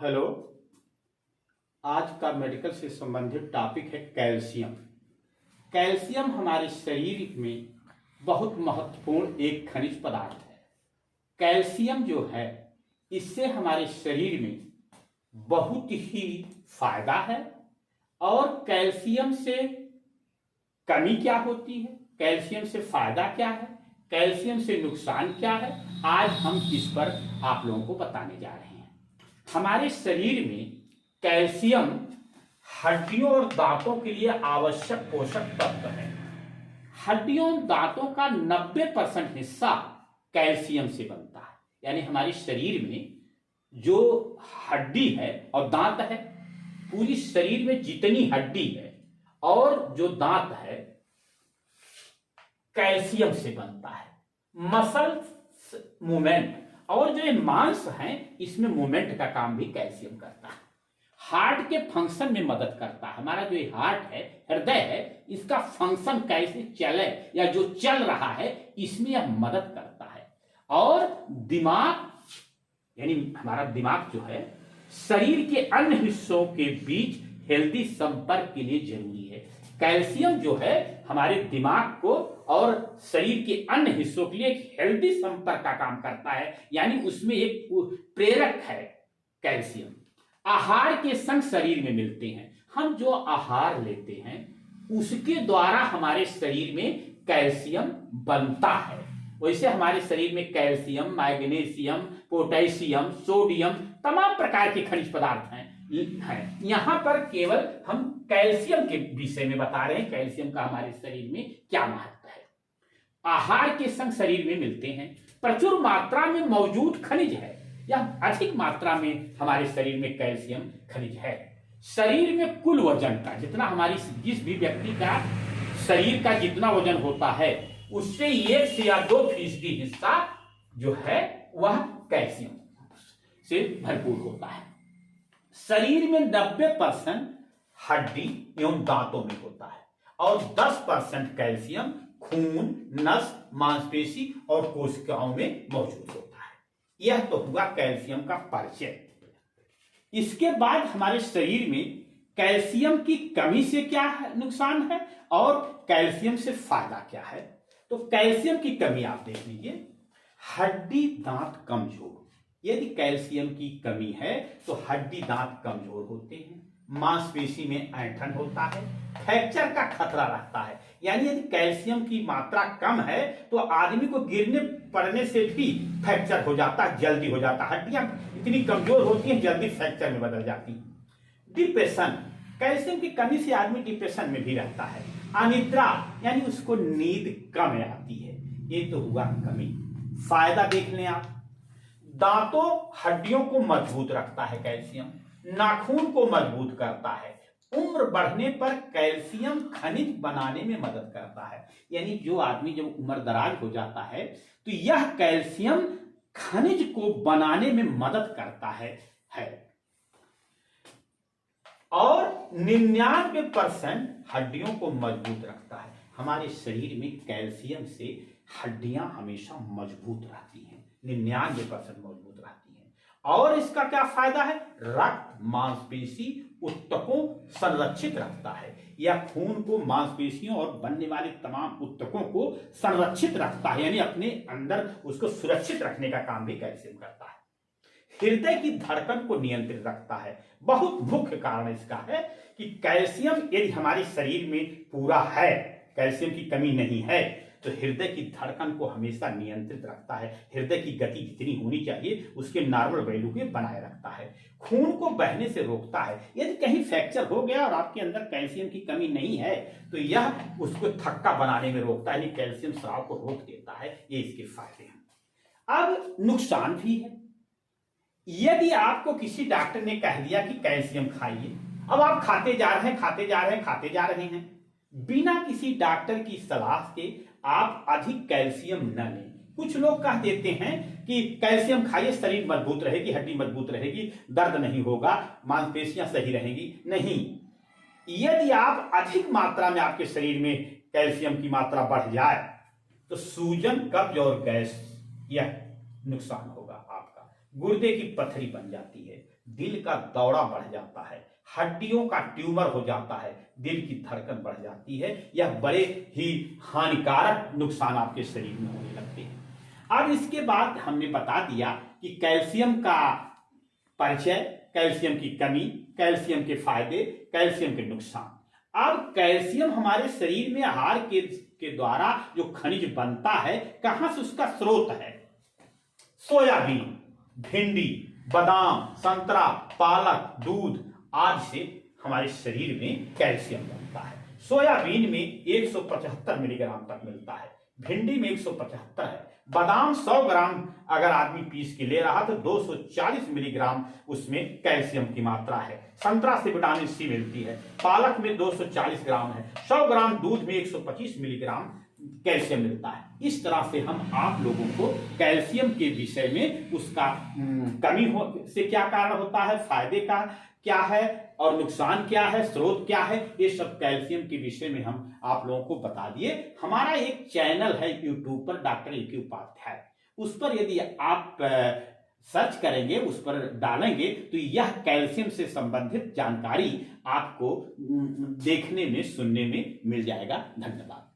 Hello. आज का medical से संबंधित टॉपिक है कैल्शियम। कैल्शियम हमारे शरीर में बहुत महत्वपूर्ण एक खनिज पदार्थ है। कैल्शियम जो है इससे हमारे शरीर में बहुत ही फायदा है। और कैल्शियम से कमी क्या होती है, कैल्शियम से फायदा क्या है, कैल्शियम से नुकसान क्या है, आज हम इस पर आप लोगों को बताने जा रहे हैं। हमारे शरीर में कैल्शियम हड्डियों और दांतों के लिए आवश्यक पोषक तत्व है। हड्डियों और दांतों का 90% हिस्सा कैल्शियम से बनता है। यानी हमारे शरीर में जो हड्डी है और दांत है, पूरी शरीर में जितनी हड्डी है और जो दांत है कैल्शियम से बनता है। मसल मूवमेंट और जो ये मांस हैं इसमें मूवमेंट का काम भी कैल्शियम करता है। हार्ट के फंक्शन में मदद करता है। हमारा जो हार्ट है, हृदय है, इसका फंक्शन कैसे चले या जो चल रहा है इसमें यह मदद करता है। और दिमाग यानी हमारा दिमाग जो है शरीर के अन्य हिस्सों के बीच हेल्दी संपर्क के लिए जरूरी है। कैल्शियम जो है हमारे दिमाग को और शरीर के अन्य हिस्सों के लिए एक हेल्दी संपर्क का काम करता है। यानी उसमें एक प्रेरक है कैल्शियम। आहार के संग शरीर में मिलते हैं। हम जो आहार लेते हैं उसके द्वारा हमारे शरीर में कैल्शियम बनता है। वैसे हमारे शरीर में कैल्शियम, मैग्नीशियम, पोटेशियम, सोडियम तमाम प्रकार के खनिज पदार्थ हैं। यहां पर केवल हम कैल्शियम के विषय में बता रहे हैं, कैल्शियम का हमारे शरीर में क्या महत्व है। आहार के संग शरीर में मिलते हैं, प्रचुर मात्रा में मौजूद खनिज है या अधिक मात्रा में हमारे शरीर में कैल्शियम खनिज है। शरीर में कुल वजन का जितना हमारी जिस भी व्यक्ति का शरीर का जितना वजन होता है उससे 1 से या 2% हिस्सा जो है वह कैल्शियम से भरपूर होता है। शरीर में 90% हड्डी एवं दांतों में होता है और 10% कैल्शियम खून, नस, मांसपेशी और कोशिकाओं में मौजूद होता है। यह तो हुआ कैल्शियम का परिचय। इसके बाद हमारे शरीर में कैल्शियम की कमी से क्या नुकसान है और कैल्शियम से फायदा क्या है। तो कैल्शियम की कमी आप देख लीजिए, हड्डी दांत कमजोर। यदि कैल्शियम की कमी है तो हड्डी दांत कमजोर होते हैं, मांसपेशी में ऐंठन होता है, फ्रैक्चर का खतरा रहता है। यानी यदि कैल्शियम की मात्रा कम है तो आदमी को गिरने पड़ने से भी फ्रैक्चर हो जाता है, जल्दी हो जाता है। हड्डियां इतनी कमजोर होती हैं जल्दी फ्रैक्चर में बदल जाती हैं। डिप्रेशन, कैल्शियम की कमी से आदमी डिप्रेशन में भी रहता है। अनिद्रा यानी उसको नींद कम आती है। ये तो हुआ कमी। फायदा देख लें आप, दांतों हड्डियों को मजबूत रखता है कैल्शियम, नाखून को मजबूत करता है, उम्र बढ़ने पर कैल्शियम खनिज बनाने में मदद करता है। यानी जो आदमी जब उम्र दराज हो जाता है तो यह कैल्शियम खनिज को बनाने में मदद करता है। और 99% हड्डियों को मजबूत रखता है। हमारे शरीर में कैल्शियम से हड्डियां हमेशा मजबूत रहती हैं, 99% मजबूत रहती हैं। और इसका क्या फायदा है, रक्त, मांसपेशी, ऊतकों संरक्षित रखता है। यह खून को, मांसपेशियों और बनने वाले तमाम ऊतकों को संरक्षित रखता है। यानी अपने अंदर उसको सुरक्षित रखने का काम भी कैल्शियम करता है। हृदय की धड़कन को नियंत्रित रखता है। बहुत मुख्य कारण इसका है कि कैल्शियम यदि हमारे शरीर में पूरा है, कैल्शियम की कमी नहीं है तो हृदय की धड़कन को हमेशा नियंत्रित रखता है। हृदय की गति जितनी होनी चाहिए उसके नॉर्मल वैल्यू के बनाए रखता है। खून को बहने से रोकता है। यदि कहीं फ्रैक्चर हो गया और आपके अंदर कैल्शियम की कमी नहीं है तो यह उसको थक्का बनाने में रोकता है, कैल्शियम स्राव को रोक देता है। ये इसके फायदे हैं। अब नुकसान भी है। यदि आपको किसी डॉक्टर ने कह दिया कि कैल्शियम खाइए, अब आप खाते जा रहे हैं बिना किसी डॉक्टर की सलाह के आप अधिक कैल्शियम न लें। कुछ लोग कह देते हैं कि कैल्शियम खाइए, शरीर मजबूत रहेगी, हड्डी मजबूत रहेगी, दर्द नहीं होगा, मांसपेशियां सही रहेंगी। नहीं, यदि आप अधिक मात्रा में आपके शरीर में कैल्शियम की मात्रा बढ़ जाए तो सूजन, कब्ज और गैस यह नुकसान होगा आपका। गुर्दे की पथरी बन जाती है, दिल का दौरा बढ़ जाता है, हड्डियों का ट्यूमर हो जाता है, दिल की धड़कन बढ़ जाती है। यह बड़े ही हानिकारक नुकसान आपके शरीर में होने लगते हैं। अब इसके बाद हमने बता दिया कि कैल्शियम का परिचय, कैल्शियम की कमी, कैल्शियम के फायदे, कैल्शियम के नुकसान। अब कैल्शियम हमारे शरीर में आहार के द्वारा जो खनिज बनता है, कहां से उसका स्रोत है? सोयाबीन, भिंडी, बादाम, संतरा, पालक, दूध आदि से हमारे शरीर में कैल्शियम बनता है। सोयाबीन में 175 मिलीग्राम तक मिलता है, भिंडी में 175 है, बादाम 100 ग्राम अगर आदमी पीस के ले रहा तो 240 मिलीग्राम उसमें कैल्शियम की मात्रा है। संतरा से विटामिन सी मिलती है, पालक में 240 ग्राम है, 100 ग्राम दूध में 125 मिलीग्राम कैल्शियम मिलता है। इस तरह से हम आप लोगों को कैल्शियम के विषय में उसका कमी से क्या कारण होता है, फायदे का क्या है और नुकसान क्या है, स्रोत क्या है, ये सब कैल्शियम के विषय में हम आप लोगों को बता दिए। हमारा एक चैनल है यूट्यूब पर, डॉक्टर ए के उपाध्याय, उस पर यदि आप सर्च करेंगे, उस पर डालेंगे तो यह कैल्शियम से संबंधित जानकारी आपको देखने में, सुनने में मिल जाएगा। धन्यवाद।